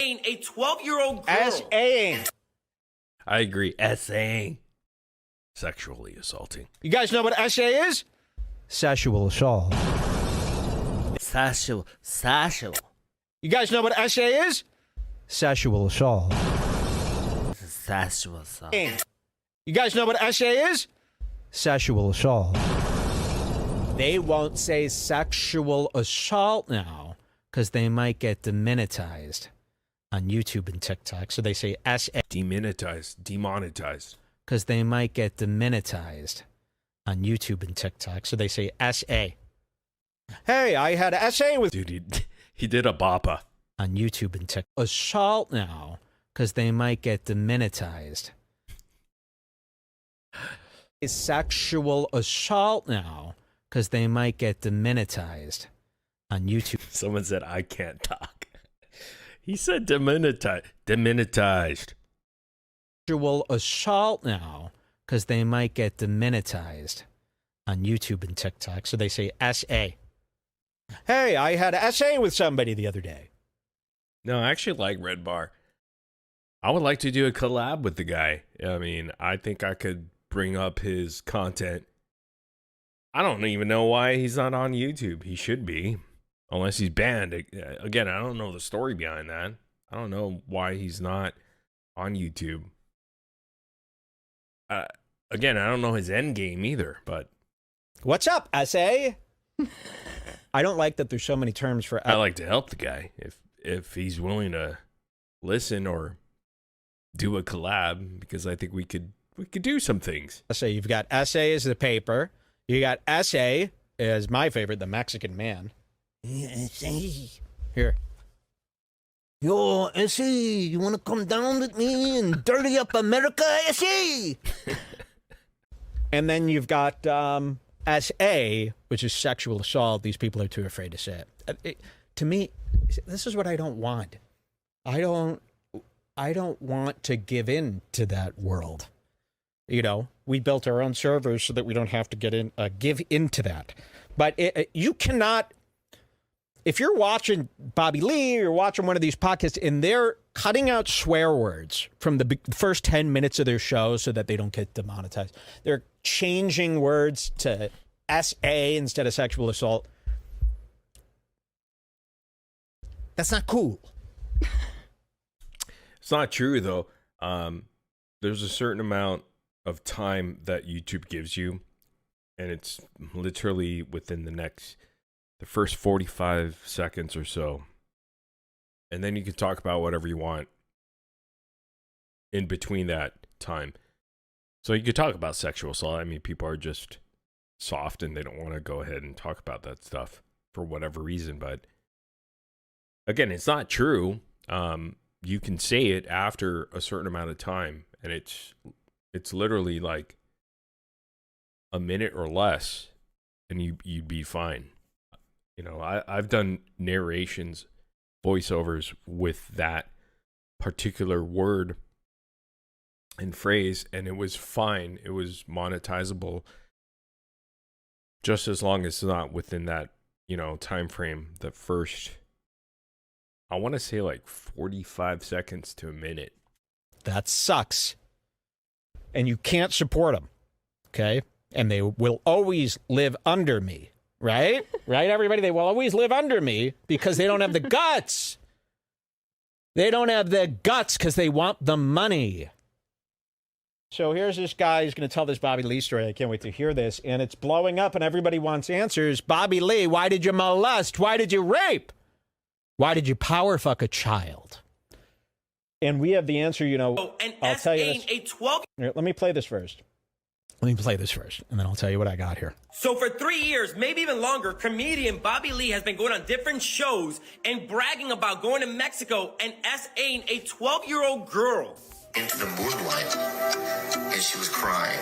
A 12-year-old girl. S-A-ing. I agree. S-A-ing. Sexually assaulting. You guys know what SA is? Sexual assault. Sexual. You guys know what SA is? Sexual assault. Sexual assault. You guys know what SA is? Sexual assault. They won't say sexual assault now because they might get demonetized on YouTube and TikTok. So they say SA. Demonetized. Because they might get demonetized on YouTube and TikTok. So they say SA. Hey, I had an SA with... Dude, he did a boppa. On YouTube and TikTok. Assault now because they might get demonetized. Is sexual assault now because they might get demonetized on YouTube. Someone said, I can't talk. He said demonetized. Sexual assault now because they might get demonetized on YouTube and TikTok. So they say SA. Hey, I had an SA with somebody the other day. No, I actually like Redbar. I would like to do a collab with the guy. I mean, I think I could bring up his content. I don't even know why he's not on YouTube. He should be, unless he's banned. Again, I don't know the story behind that. I don't know why he's not on YouTube. Again, I don't know his end game either, but... What's up, SA? I don't like that there's so many terms for... I like to help the guy if he's willing to listen or do a collab, because I think we could do some things. SA, you've got SA as the paper. You got SA as my favorite, the Mexican man. Here. Yo, SA, you want to come down with me and dirty up America, SA? And then you've got SA, which is sexual assault. These people are too afraid to say it. To me, this is what I don't want. I don't want to give in to that world. You know, we built our own servers so that we don't have to give into that. But you cannot. If you're watching Bobby Lee or watching one of these podcasts and they're cutting out swear words from the first 10 minutes of their show so that they don't get demonetized, they're changing words to SA instead of sexual assault. That's not cool. It's not true, though. There's a certain amount of time that YouTube gives you, and it's literally within the first 45 seconds or so. And then you can talk about whatever you want in between that time. So you could talk about sexual assault. I mean, people are just soft and they don't want to go ahead and talk about that stuff for whatever reason. But again, it's not true. You can say it after a certain amount of time, and it's literally like a minute or less, and you'd be fine. You know, I've done narrations, voiceovers with that particular word and phrase, and it was fine. It was monetizable, just as long as it's not within that, time frame. The first, I want to say like 45 seconds to a minute. That sucks. And you can't support them, okay? And they will always live under me. Right? Right, everybody? They will always live under me because they don't have the guts. They don't have the guts because they want the money. So here's this guy who's going to tell this Bobby Lee story. I can't wait to hear this. And it's blowing up and everybody wants answers. Bobby Lee, why did you molest? Why did you rape? Why did you power fuck a child? And we have the answer, I'll tell you this. Here, let me play this first. And then I'll tell you what I got here. So for 3 years, maybe even longer, comedian Bobby Lee has been going on different shows and bragging about going to Mexico and SAing a 12-year-old girl. Into the moonlight, and she was crying.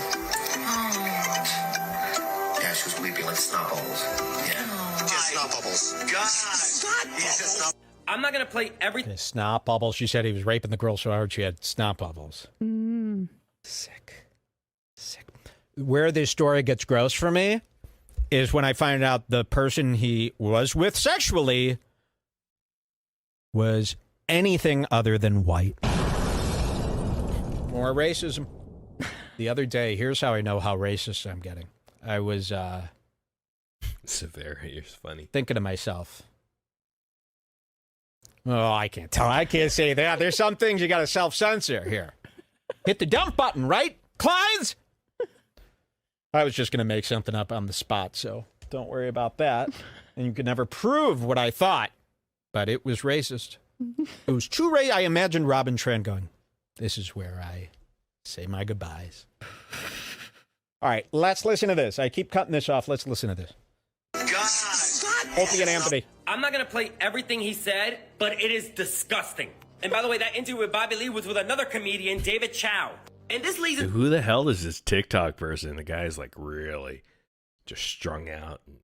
Yeah, she was weeping like snot bubbles. Yeah, just snot bubbles. God, snot bubbles. I'm not going to play everything. Snot bubbles. She said he was raping the girl so hard she had snot bubbles. Sick. Where this story gets gross for me is when I find out the person he was with sexually was anything other than white. More racism. The other day, here's how I know how racist I'm getting. I was Severity is funny. thinking to myself, oh, I can't tell. I can't say that. There's some things you got to self-censor here. Hit the dump button, right, Kleins? I was just going to make something up on the spot, so don't worry about that. And you could never prove what I thought, but it was racist. It was true race. I imagined Robin Tran going, this is where I say my goodbyes. All right, let's listen to this. I keep cutting this off. Let's listen to this. Opie and Anthony. I'm not gonna play everything he said, but it is disgusting. And by the way, that interview with Bobby Lee was with another comedian, David Chow. And this leads Who the hell is this TikTok person? The guy's like really just strung out and